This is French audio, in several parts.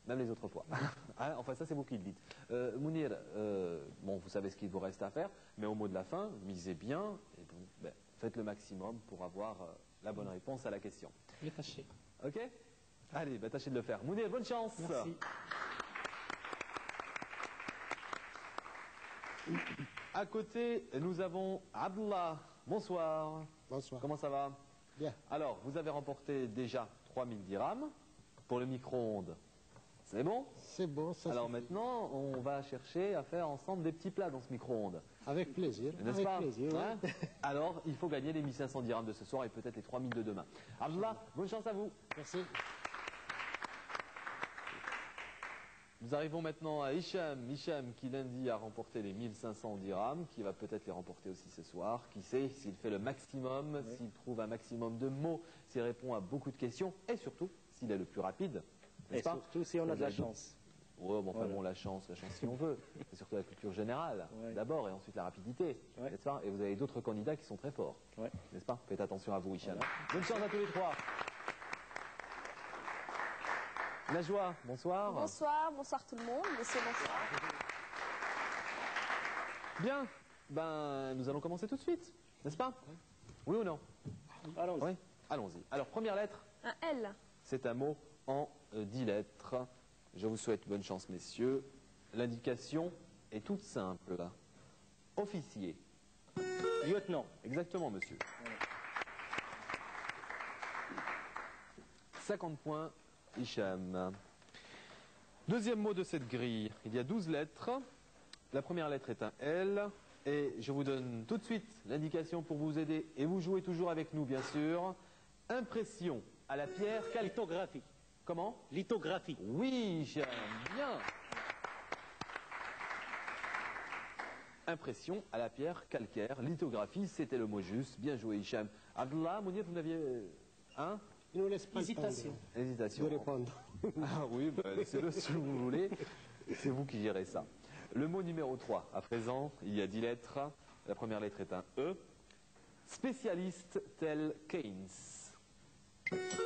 même les autres fois. Hein, enfin, ça, c'est vous qui le dites. Mounir, bon, vous savez ce qu'il vous reste à faire, mais au mot de la fin, misez bien et bon, ben, faites le maximum pour avoir la bonne réponse à la question. Je vais tâcher. Ok? Allez, ben, tâchez de le faire. Mounir, bonne chance. Merci. À côté, nous avons Abdullah. Bonsoir. Bonsoir. Comment ça va? Bien. Alors, vous avez remporté déjà 3000 dirhams pour le micro-ondes. C'est bon? C'est bon, ça. Alors maintenant, on va chercher à faire ensemble des petits plats dans ce micro-ondes. Avec plaisir. N'est-ce Avec pas? plaisir, Hein? ouais. Alors, il faut gagner les 1500 dirhams de ce soir et peut-être les 3000 de demain. Abdullah, bonne chance à vous. Merci. Nous arrivons maintenant à Hicham. Hicham qui lundi a remporté les 1500 dirhams, qui va peut-être les remporter aussi ce soir. Qui sait s'il fait le maximum, s'il trouve un maximum de mots, s'il répond à beaucoup de questions et surtout s'il est le plus rapide. Et surtout si on a de la chance. Ouais, bon, enfin Voilà. bon, la chance si on veut. C'est surtout la culture générale, Ouais. d'abord, et ensuite la rapidité, Ouais. n'est-ce pas? Et vous avez d'autres candidats qui sont très forts, Ouais. n'est-ce pas? Faites attention à vous, Hicham. Voilà. Bonne chance à tous les trois. Najwa, bonsoir. Bonsoir, bonsoir tout le monde, monsieur, bonsoir. Bien, ben, nous allons commencer tout de suite, n'est-ce pas? Oui ou non? Allons-y. Oui. Allons-y. Alors, première lettre, Un L. c'est un mot en 10 lettres. Je vous souhaite bonne chance, messieurs. L'indication est toute simple. Officier. Lieutenant. Exactement, monsieur. 50 points, Hicham. Deuxième mot de cette grille. Il y a 12 lettres. La première lettre est un L. Et je vous donne tout de suite l'indication pour vous aider. Et vous jouez toujours avec nous, bien sûr. Impression à la pierre. Lithographie. Comment? Lithographie. Oui, Hicham, bien. Impression à la pierre calcaire. Lithographie, c'était le mot juste. Bien joué, Hicham. Abdullah, Mounir, vous n'aviez... Hein? Il nous laisse pas Hésitation. le temps Hésitation. de répondre. Ah oui, ben, laissez-le si vous voulez. C'est vous qui gérez ça. Le mot numéro 3. À présent, il y a 10 lettres. La première lettre est un E. Spécialiste tel Keynes.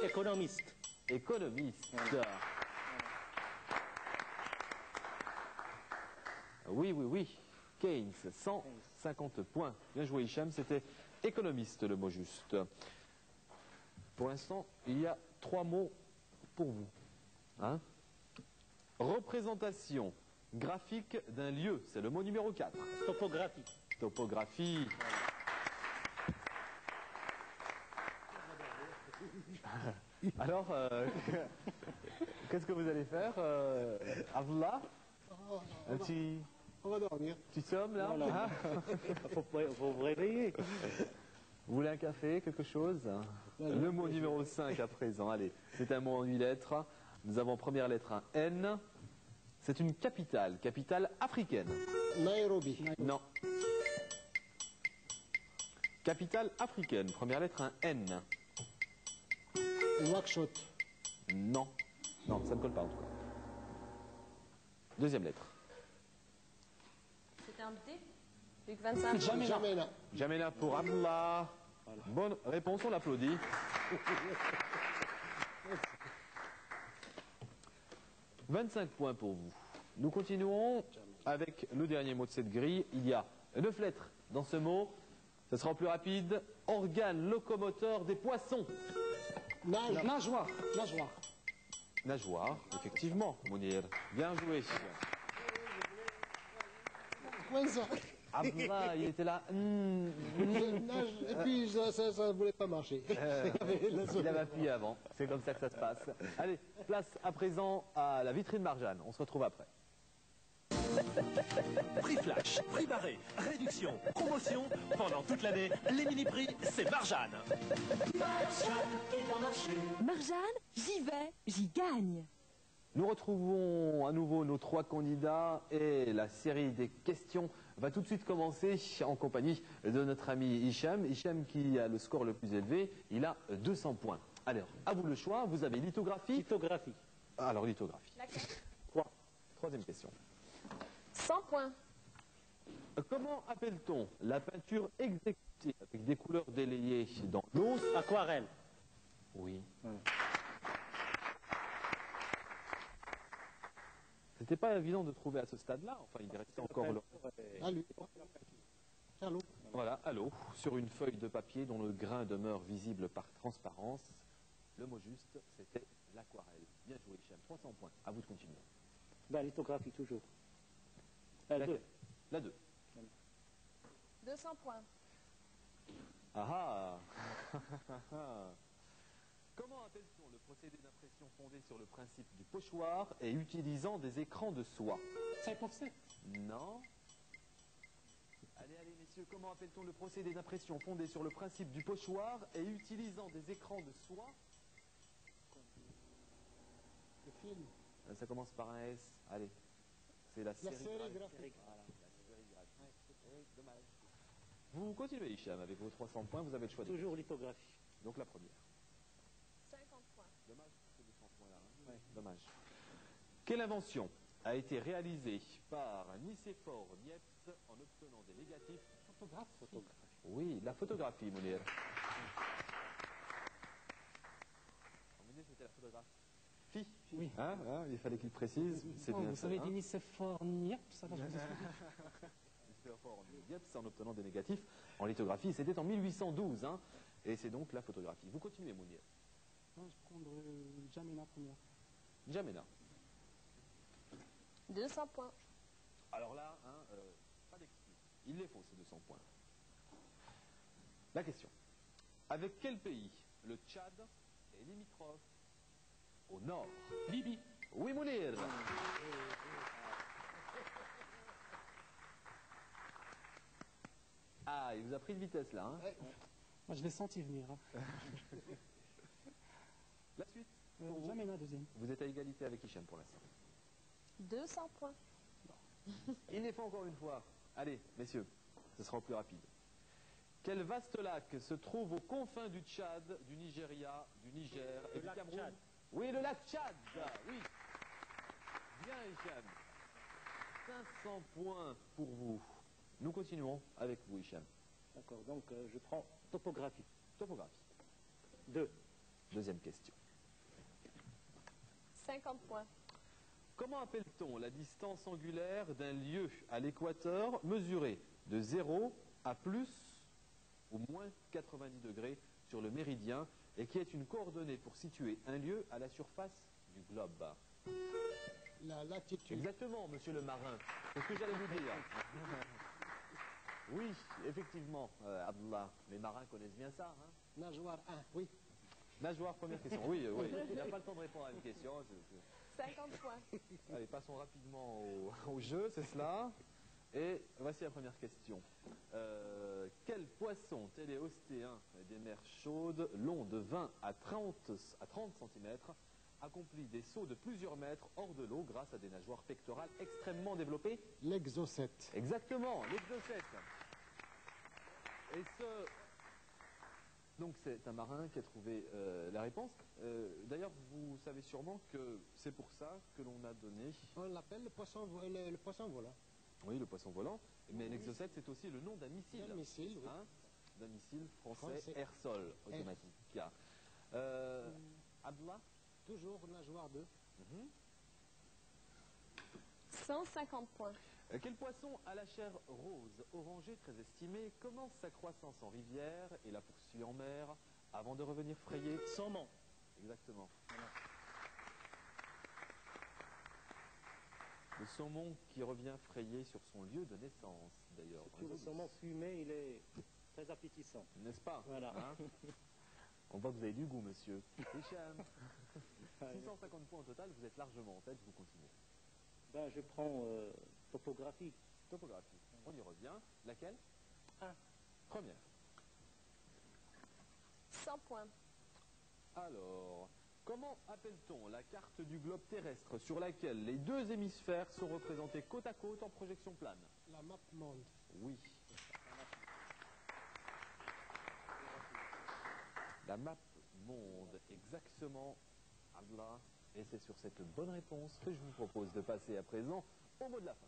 Économiste. Économiste. Oui, oui, oui. Keynes, 150 points. Bien joué, Hicham. C'était économiste, le mot juste. Pour l'instant, il y a 3 mots pour vous. Hein? Représentation graphique d'un lieu. C'est le mot numéro 4. Topographie. Topographie. Alors, qu'est-ce que vous allez faire, Abdullah? Un petit On va dormir. somme, là? Non, non. Hein? Faut vous réveiller. Vous voulez un café, quelque chose? Le mot numéro 5 à présent. Allez, c'est un mot en 8 lettres. Nous avons première lettre un N. C'est une capitale, capitale africaine. Nairobi. Non. Capitale africaine, première lettre un N. Nouakchott. Non. Non, ça ne colle pas en tout cas. Deuxième lettre. C'était un D. Luc 25. Jamais là. Jamais là pour Abdullah. Bonne réponse, on l'applaudit. « 25 points pour vous. Nous continuons avec le dernier mot de cette grille. Il y a 9 lettres dans ce mot. Ce sera plus rapide. Organe locomoteur des poissons. Nageoire. Nageoire. Nageoire, effectivement, Mounir. Bien joué. Ouais, ça. Abdullah, il était là. Je nage, et puis ça ne voulait pas marcher. Il avait appuyé avant. C'est comme ça que ça se passe. Allez, place à présent à la vitrine Marjane. On se retrouve après. Prix flash, prix barré, réduction, promotion. Pendant toute l'année, les mini-prix, c'est Marjane. Marjane, j'y vais, j'y gagne. Nous retrouvons à nouveau nos 3 candidats et la série des questions va tout de suite commencer en compagnie de notre ami Hicham. Hicham qui a le score le plus élevé, il a 200 points. Alors, à vous le choix, vous avez lithographie. Lithographie. Alors, lithographie. Laquelle? 3. Troisième question. 100 points. Comment appelle-t-on la peinture exécutée avec des couleurs délayées dans l'eau? Aquarelle. Oui. C'était pas évident de trouver à ce stade-là. Enfin, il restait encore le... À lui. Allô. Voilà, à l'eau, sur une feuille de papier dont le grain demeure visible par transparence. Le mot juste, c'était l'aquarelle. Bien joué, Hicham. 300 points. À vous de continuer. Ben, lithographie, toujours. Laquelle? La 2. 200 points. Ah ah. Comment appelle-t-on le procédé d'impression fondé sur le principe du pochoir et utilisant des écrans de soie? 5%. Non. Allez, allez, messieurs, comment appelle-t-on le procédé d'impression fondé sur le principe du pochoir et utilisant des écrans de soie? Le film. Ça commence par un S. Allez, c'est la La série sérigraphie. graphique. Voilà, la sérigraphie. Oui, dommage. Vous continuez, Hicham, avec vos 300 points, vous avez le choix de... Toujours lithographie. Donc la première. 50 points. Dommage, ces 200 points-là. Hein. Ouais, dommage. Quelle invention a été réalisée par Nicéphore Niepce en obtenant des négatifs? Photographie. Oui, la photographie, Mounir. Mounir, c'était la photographie. Oui. Hein, il fallait qu'il précise. C'est Non, bien vous ça, savez, hein. dit Nicéphore Niepce, ça va, je vous explique. Nicéphore Niepce en obtenant des négatifs en lithographie. C'était en 1812. Hein, et c'est donc la photographie. Vous continuez, Mounir. Je vais prendre Jamina première. Jamena. 200 points. Alors là, hein, pas d'excuse. Il les faut, ces 200 points. La question. Avec quel pays le Tchad est limitrophe au nord? Libye. Oui, Mounir. Ah, il vous a pris de vitesse là. Hein. Moi, je l'ai senti venir. Hein. La suite. Pour vous. Jamina, deuxième. Vous êtes à égalité avec Hicham pour l'instant. 200 points. Il les faut encore une fois. Allez, messieurs, ce sera au plus rapide. Quel vaste lac se trouve aux confins du Tchad, du Nigeria, du Niger et Le du lac Cameroun? Tchad. Oui, le lac Tchad. Oui. Bien, Hicham. 500 points pour vous. Nous continuons avec vous, Hicham. D'accord, donc je prends topographie. Topographie. 2. Deuxième question. 50 points. Comment appelle-t-on la distance angulaire d'un lieu à l'équateur mesurée de 0 à plus ou moins 90 degrés sur le méridien et qui est une coordonnée pour situer un lieu à la surface du globe? La latitude. Exactement, monsieur le marin. C'est ce que j'allais vous dire. Oui, effectivement, Abdullah, les marins connaissent bien ça. Hein. Nageoire 1, oui. Nageoire, première question. Oui, oui. Il n'a pas le temps de répondre à une question. 50 points. Allez, passons rapidement au jeu, c'est cela. Et voici la première question. Quel poisson téléostéen des mers chaudes, long de 20 à 30 cm, accomplit des sauts de plusieurs mètres hors de l'eau grâce à des nageoires pectorales extrêmement développées? L'exocète. Exactement, l'exocète. Et donc c'est un marin qui a trouvé la réponse. D'ailleurs, vous savez sûrement que c'est pour ça que l'on a donné... On l'appelle le poisson volant. Oui, le poisson volant. Mais l'exocète, c'est aussi le nom d'un missile. Un missile, oui. Hein, d'un missile français Français. air-sol automatique. Abdullah? Toujours nageoire 2. 150 points. Quel poisson à la chair rose, orangée, très estimée, commence sa croissance en rivière et la poursuit en mer avant de revenir frayer? Saumon. Exactement. Le saumon qui revient frayer sur son lieu de naissance, d'ailleurs. Surtout le saumon fumé, il est très appétissant. N'est-ce pas? Voilà. Hein. On voit que vous avez du goût, monsieur. Hicham. 650 points au total, vous êtes largement en tête, vous continuez. Ben, je prends topographie. Topographie, on y revient. Laquelle? Un. Première. 100 points. Alors, comment appelle-t-on la carte du globe terrestre sur laquelle les deux hémisphères sont représentés côte à côte en projection plane? La map monde. Oui. La map monde, exactement, Abdallah. Et c'est sur cette bonne réponse que je vous propose de passer à présent au mot de la fin.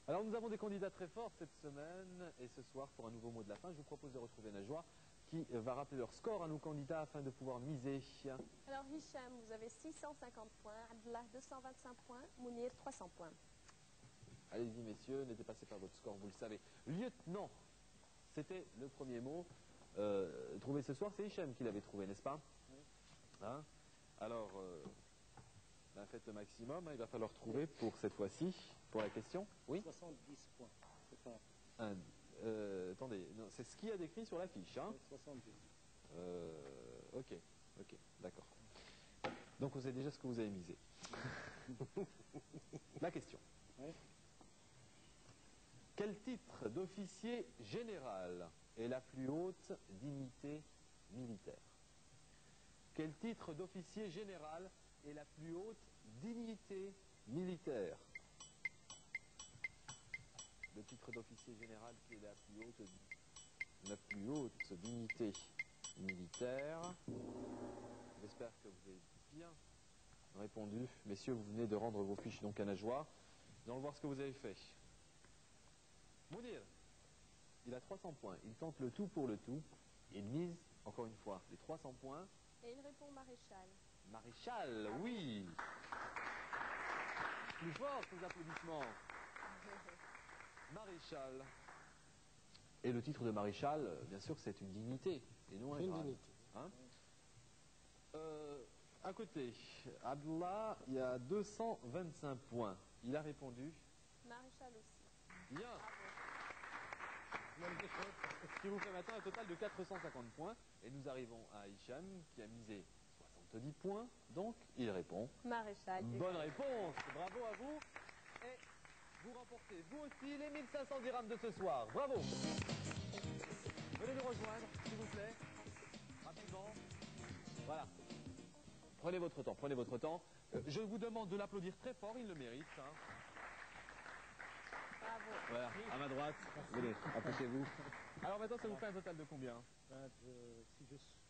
Alors nous avons des candidats très forts cette semaine et ce soir pour un nouveau mot de la fin, je vous propose de retrouver Najwa qui va rappeler leur score à nos candidats afin de pouvoir miser. Alors, Hicham, vous avez 650 points. Abdallah, 225 points. Mounir, 300 points. Allez-y, messieurs, ne dépassez pas votre score, vous le savez. Lieutenant, c'était le premier mot. Trouvé ce soir, c'est Hicham qui l'avait trouvé, n'est-ce pas? Hein? Alors, faites le maximum. Hein, il va falloir trouver pour cette fois-ci, pour la question. Oui? 70 points. C'est ça. Attendez, c'est ce qu'il y a décrit sur la fiche. Hein? 70. Ok, d'accord. Donc vous savez déjà ce que vous avez misé. La question. Oui. Quel titre d'officier général est la plus haute dignité militaire? Quel titre d'officier général est la plus haute dignité militaire? Le titre d'officier général qui est la plus haute dignité militaire. J'espère que vous avez bien répondu. Messieurs, vous venez de rendre vos fiches donc à Najwa. Nous allons voir ce que vous avez fait. Mounir, il a 300 points. Il tente le tout pour le tout. Il mise, encore une fois, les 300 points. Et il répond maréchal. Maréchal, oui. Plus fort, ces applaudissements. Maréchal. Et le titre de maréchal, bien sûr, c'est une dignité et non un Une grade. dignité. Hein? À côté, Abdallah, il y a 225 points. Il a répondu. Maréchal aussi. Bien. Ce qui vous fait maintenant un total de 450 points. Et nous arrivons à Hicham qui a misé 70 points. Donc, il répond. Maréchal. Bonne réponse. Bravo à vous. Et vous remportez, vous aussi, les 1500 dirhams de ce soir. Bravo. Venez nous rejoindre, s'il vous plaît. Rapidement. Voilà. Prenez votre temps, prenez votre temps. Je vous demande de l'applaudir très fort, il le mérite. Hein. Bravo. Voilà, à ma droite. Venez, approchez-vous. Alors maintenant, ça vous fait un total de combien?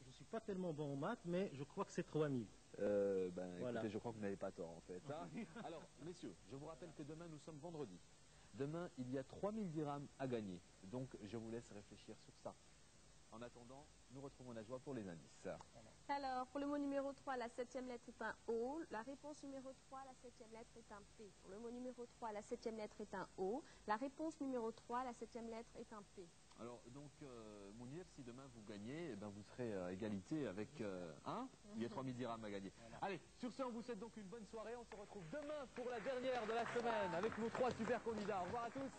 Je suis pas tellement bon en maths, mais je crois que c'est 3000. Voilà. Écoutez, je crois que vous n'avez pas tort en fait. Hein. Alors, messieurs, je vous rappelle que demain, nous sommes vendredi. Demain, il y a 3000 dirhams à gagner. Donc, je vous laisse réfléchir sur ça. En attendant, nous retrouvons Najwa pour les indices. Alors, pour le mot numéro 3, la 7e lettre est un O. La réponse numéro 3, la 7e lettre est un P. Pour le mot numéro 3, la 7e lettre est un O. La réponse numéro 3, la 7e lettre est un P. Alors, donc, Mounir, si demain vous gagnez, eh ben, vous serez à égalité avec il y a 3000 dirhams à gagner. Voilà. Allez, sur ce, on vous souhaite donc une bonne soirée. On se retrouve demain pour la dernière de la semaine avec nos 3 super candidats. Au revoir à tous.